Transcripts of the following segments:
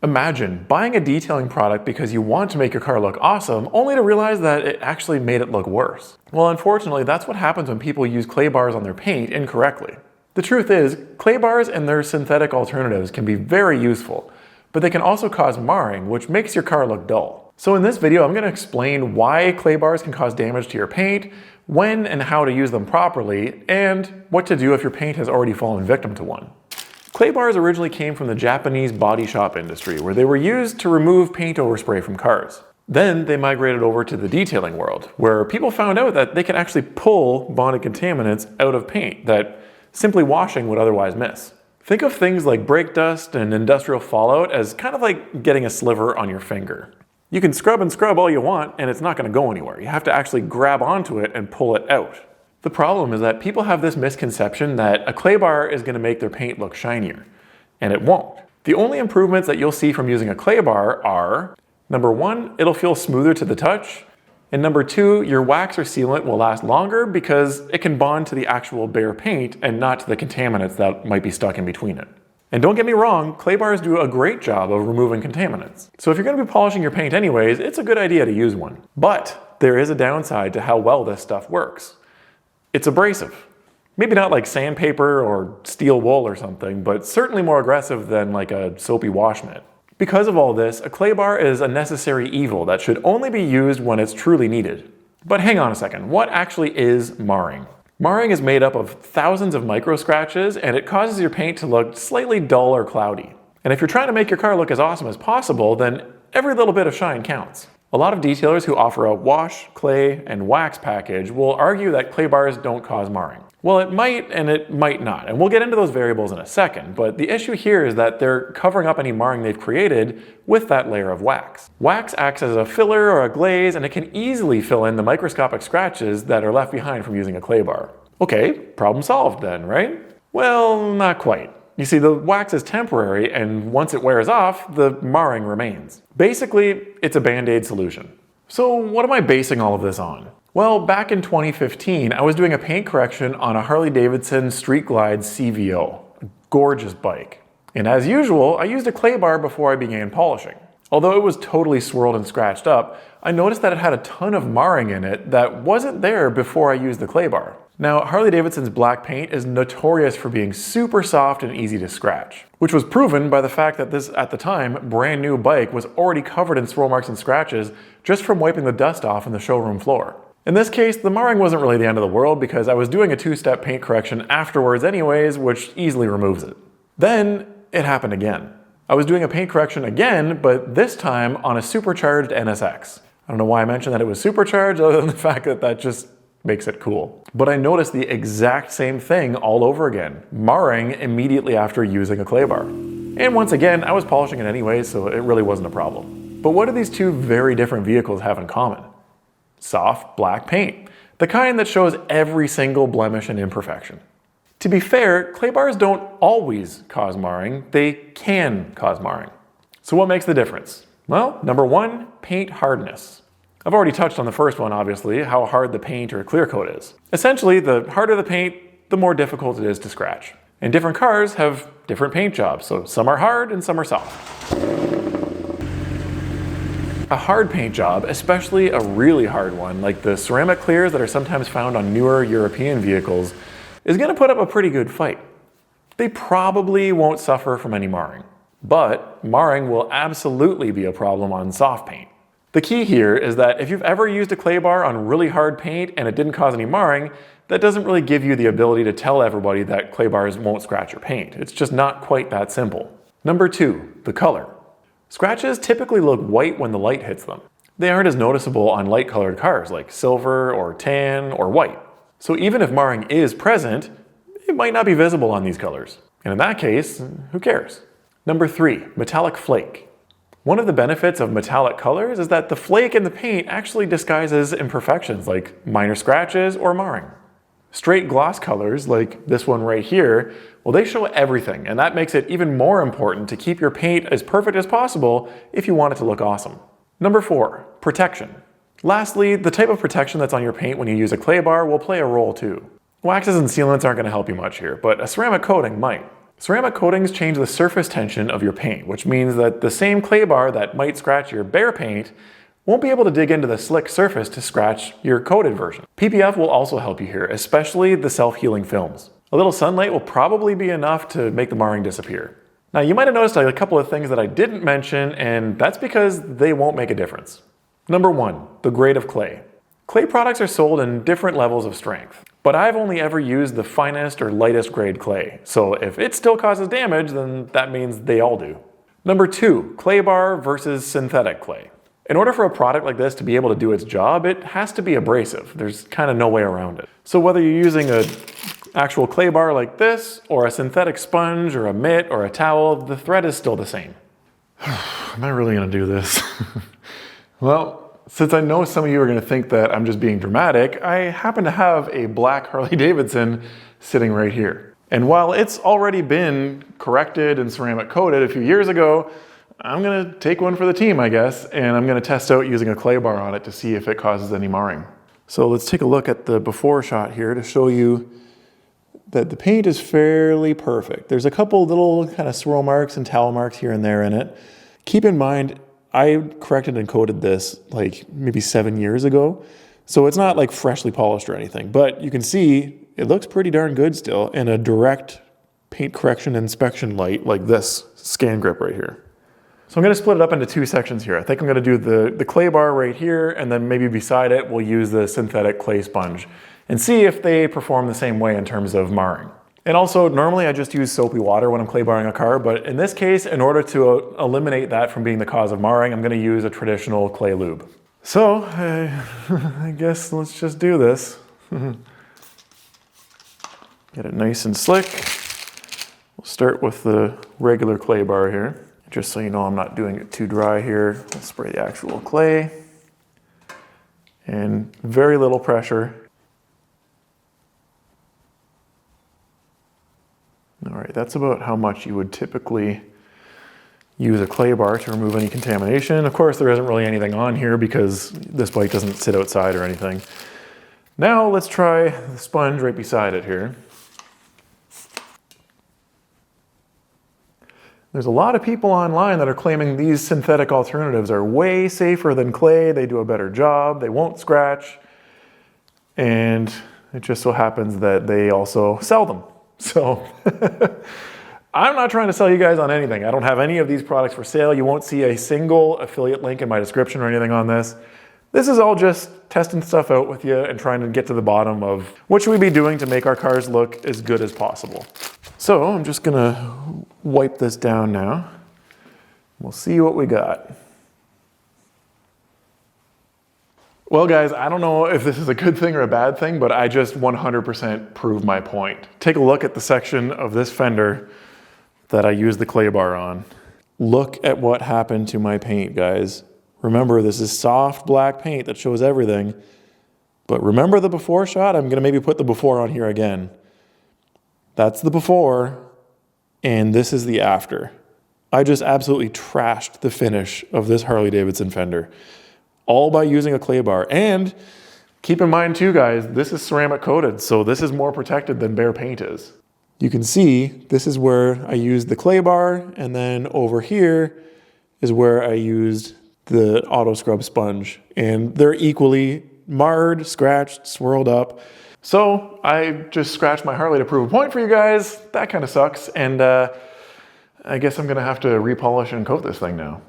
Imagine buying a detailing product because you want to make your car look awesome, only to realize that it actually made it look worse. Well, unfortunately, that's what happens when people use clay bars on their paint incorrectly. The truth is, clay bars and their synthetic alternatives can be very useful, but they can also cause marring, which makes your car look dull. So in this video, I'm going to explain why clay bars can cause damage to your paint, when and how to use them properly, and what to do if your paint has already fallen victim to one. Clay bars originally came from the Japanese body shop industry, where they were used to remove paint overspray from cars. Then they migrated over to the detailing world, where people found out that they can actually pull bonded contaminants out of paint that simply washing would otherwise miss. Think of things like brake dust and industrial fallout as kind of like getting a sliver on your finger. You can scrub and scrub all you want, and it's not going to go anywhere. You have to actually grab onto it and pull it out. The problem is that people have this misconception that a clay bar is going to make their paint look shinier, and it won't. The only improvements that you'll see from using a clay bar are, number one, it'll feel smoother to the touch, and number two, your wax or sealant will last longer because it can bond to the actual bare paint and not to the contaminants that might be stuck in between it. And don't get me wrong, clay bars do a great job of removing contaminants. So if you're going to be polishing your paint anyways, it's a good idea to use one. But there is a downside to how well this stuff works. It's abrasive. Maybe not like sandpaper or steel wool or something, but certainly more aggressive than like a soapy wash mitt. Because of all this, a clay bar is a necessary evil that should only be used when it's truly needed. But hang on a second, what actually is marring? Marring is made up of thousands of micro scratches, and it causes your paint to look slightly dull or cloudy. And if you're trying to make your car look as awesome as possible, then every little bit of shine counts. A lot of detailers who offer a wash, clay, and wax package will argue that clay bars don't cause marring. Well, it might and it might not, and we'll get into those variables in a second, but the issue here is that they're covering up any marring they've created with that layer of wax. Wax acts as a filler or a glaze, and it can easily fill in the microscopic scratches that are left behind from using a clay bar. Okay, problem solved then, right? Well, not quite. You see, the wax is temporary, and once it wears off, the marring remains. Basically, it's a Band-Aid solution. So what am I basing all of this on? Well, back in 2015, I was doing a paint correction on a Harley-Davidson Street Glide CVO, a gorgeous bike. And as usual, I used a clay bar before I began polishing. Although it was totally swirled and scratched up, I noticed that it had a ton of marring in it that wasn't there before I used the clay bar. Now, Harley-Davidson's black paint is notorious for being super soft and easy to scratch, which was proven by the fact that this, at the time, brand new bike was already covered in swirl marks and scratches just from wiping the dust off on the showroom floor. In this case, the marring wasn't really the end of the world because I was doing a two-step paint correction afterwards anyways, which easily removes it. Then it happened again. I was doing a paint correction again, but this time on a supercharged NSX. I don't know why I mentioned that it was supercharged other than the fact that that just makes it cool. But I noticed the exact same thing all over again, marring immediately after using a clay bar. And once again, I was polishing it anyway, so it really wasn't a problem. But what do these two very different vehicles have in common? Soft black paint, the kind that shows every single blemish and imperfection. To be fair, clay bars don't always cause marring, they can cause marring. So what makes the difference? Well, number one, paint hardness. I've already touched on the first one, obviously, how hard the paint or clear coat is. Essentially, the harder the paint, the more difficult it is to scratch. And different cars have different paint jobs, so some are hard and some are soft. A hard paint job, especially a really hard one, like the ceramic clears that are sometimes found on newer European vehicles, is going to put up a pretty good fight. They probably won't suffer from any marring, but marring will absolutely be a problem on soft paint. The key here is that if you've ever used a clay bar on really hard paint and it didn't cause any marring, that doesn't really give you the ability to tell everybody that clay bars won't scratch your paint. It's just not quite that simple. Number two, the color. Scratches typically look white when the light hits them. They aren't as noticeable on light-colored cars like silver or tan or white. So even if marring is present, it might not be visible on these colors. And in that case, who cares? Number three, metallic flake. One of the benefits of metallic colors is that the flake in the paint actually disguises imperfections like minor scratches or marring. Straight gloss colors, like this one right here, well, they show everything, and that makes it even more important to keep your paint as perfect as possible if you want it to look awesome. Number four, protection. Lastly, the type of protection that's on your paint when you use a clay bar will play a role too. Waxes and sealants aren't going to help you much here, but a ceramic coating might. Ceramic coatings change the surface tension of your paint, which means that the same clay bar that might scratch your bare paint won't be able to dig into the slick surface to scratch your coated version. PPF will also help you here, especially the self-healing films. A little sunlight will probably be enough to make the marring disappear. Now, you might have noticed a couple of things that I didn't mention, and that's because they won't make a difference. Number 1, the grade of clay. Clay products are sold in different levels of strength, but I've only ever used the finest or lightest grade clay, so if it still causes damage, then that means they all do. Number 2, clay bar versus synthetic clay. In order for a product like this to be able to do its job, it has to be abrasive. There's kind of no way around it. So whether you're using an actual clay bar like this, or a synthetic sponge, or a mitt, or a towel, the thread is still the same. Am I really gonna do this? Well, since I know some of you are gonna think that I'm just being dramatic, I happen to have a black Harley-Davidson sitting right here. And while it's already been corrected and ceramic coated a few years ago, I'm gonna take one for the team, I guess, and I'm gonna test out using a clay bar on it to see if it causes any marring. So let's take a look at the before shot here to show you that the paint is fairly perfect. There's a couple little kind of swirl marks and towel marks here and there in it. Keep in mind, I corrected and coated this like maybe 7 years ago, so it's not like freshly polished or anything, but you can see it looks pretty darn good still in a direct paint correction inspection light like this scan grip right here. So I'm gonna split it up into 2 sections here. I think I'm gonna do the clay bar right here, and then maybe beside it, we'll use the synthetic clay sponge and see if they perform the same way in terms of marring. And also, normally I just use soapy water when I'm clay barring a car, but in this case, in order to eliminate that from being the cause of marring, I'm gonna use a traditional clay lube. So, I guess let's just do this. Get it nice and slick. We'll start with the regular clay bar here. Just so you know I'm not doing it too dry here. I'll spray the actual clay. And very little pressure. All right, that's about how much you would typically use a clay bar to remove any contamination. Of course, there isn't really anything on here because this bike doesn't sit outside or anything. Now let's try the sponge right beside it here. There's a lot of people online that are claiming these synthetic alternatives are way safer than clay. They do a better job, they won't scratch, and it just so happens that they also sell them. So I'm not trying to sell you guys on anything. I don't have any of these products for sale. You won't see a single affiliate link in my description or anything on this. This is all just testing stuff out with you and trying to get to the bottom of what should we be doing to make our cars look as good as possible. So I'm just gonna wipe this down now. We'll see what we got. Well guys, I don't know if this is a good thing or a bad thing, but I just 100% proved my point. Take a look at the section of this fender that I used the clay bar on. Look at what happened to my paint, guys. Remember, this is soft black paint that shows everything, but remember the before shot? I'm gonna maybe put the before on here again. That's the before, and this is the after. I just absolutely trashed the finish of this Harley-Davidson fender, all by using a clay bar. And keep in mind too, guys, this is ceramic coated, so this is more protected than bare paint is. You can see this is where I used the clay bar, and then over here is where I used the auto scrub sponge, and they're equally marred, scratched, swirled up. So I just scratched my Harley to prove a point for you guys. That kind of sucks, and I guess I'm gonna have to repolish and coat this thing now.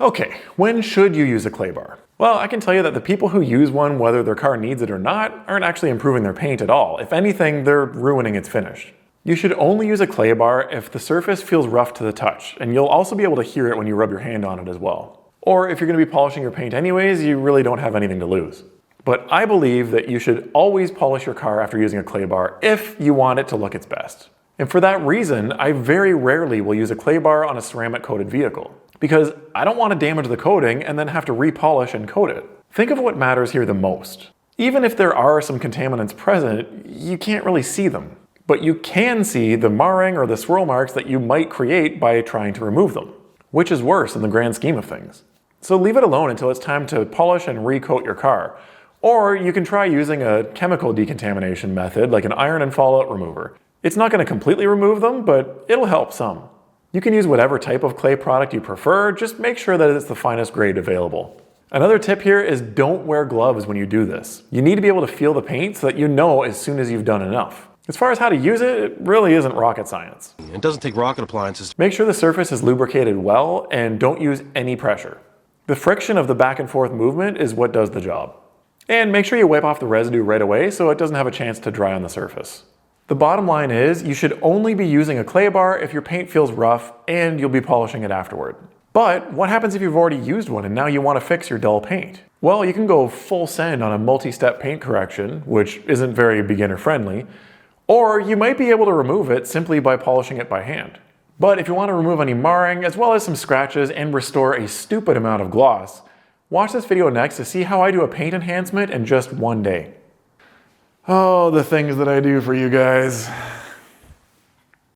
Okay, when should you use a clay bar? Well, I can tell you that the people who use one, whether their car needs it or not, aren't actually improving their paint at all. If anything, they're ruining its finish. You should only use a clay bar if the surface feels rough to the touch, and you'll also be able to hear it when you rub your hand on it as well. Or if you're gonna be polishing your paint anyways, you really don't have anything to lose. But I believe that you should always polish your car after using a clay bar if you want it to look its best. And for that reason, I very rarely will use a clay bar on a ceramic coated vehicle, because I don't want to damage the coating and then have to repolish and coat it. Think of what matters here the most. Even if there are some contaminants present, you can't really see them. But you can see the marring or the swirl marks that you might create by trying to remove them, which is worse in the grand scheme of things. So leave it alone until it's time to polish and recoat your car. Or you can try using a chemical decontamination method like an iron and fallout remover. It's not going to completely remove them, but it'll help some. You can use whatever type of clay product you prefer, just make sure that it's the finest grade available. Another tip here is don't wear gloves when you do this. You need to be able to feel the paint so that you know as soon as you've done enough. As far as how to use it, it really isn't rocket science. It doesn't take rocket appliances. Make sure the surface is lubricated well and don't use any pressure. The friction of the back and forth movement is what does the job. And make sure you wipe off the residue right away so it doesn't have a chance to dry on the surface. The bottom line is you should only be using a clay bar if your paint feels rough and you'll be polishing it afterward. But what happens if you've already used one and now you want to fix your dull paint? Well, you can go full send on a multi-step paint correction, which isn't very beginner friendly, or you might be able to remove it simply by polishing it by hand. But if you want to remove any marring as well as some scratches and restore a stupid amount of gloss, watch this video next to see how I do a paint enhancement in just one day. Oh, the things that I do for you guys.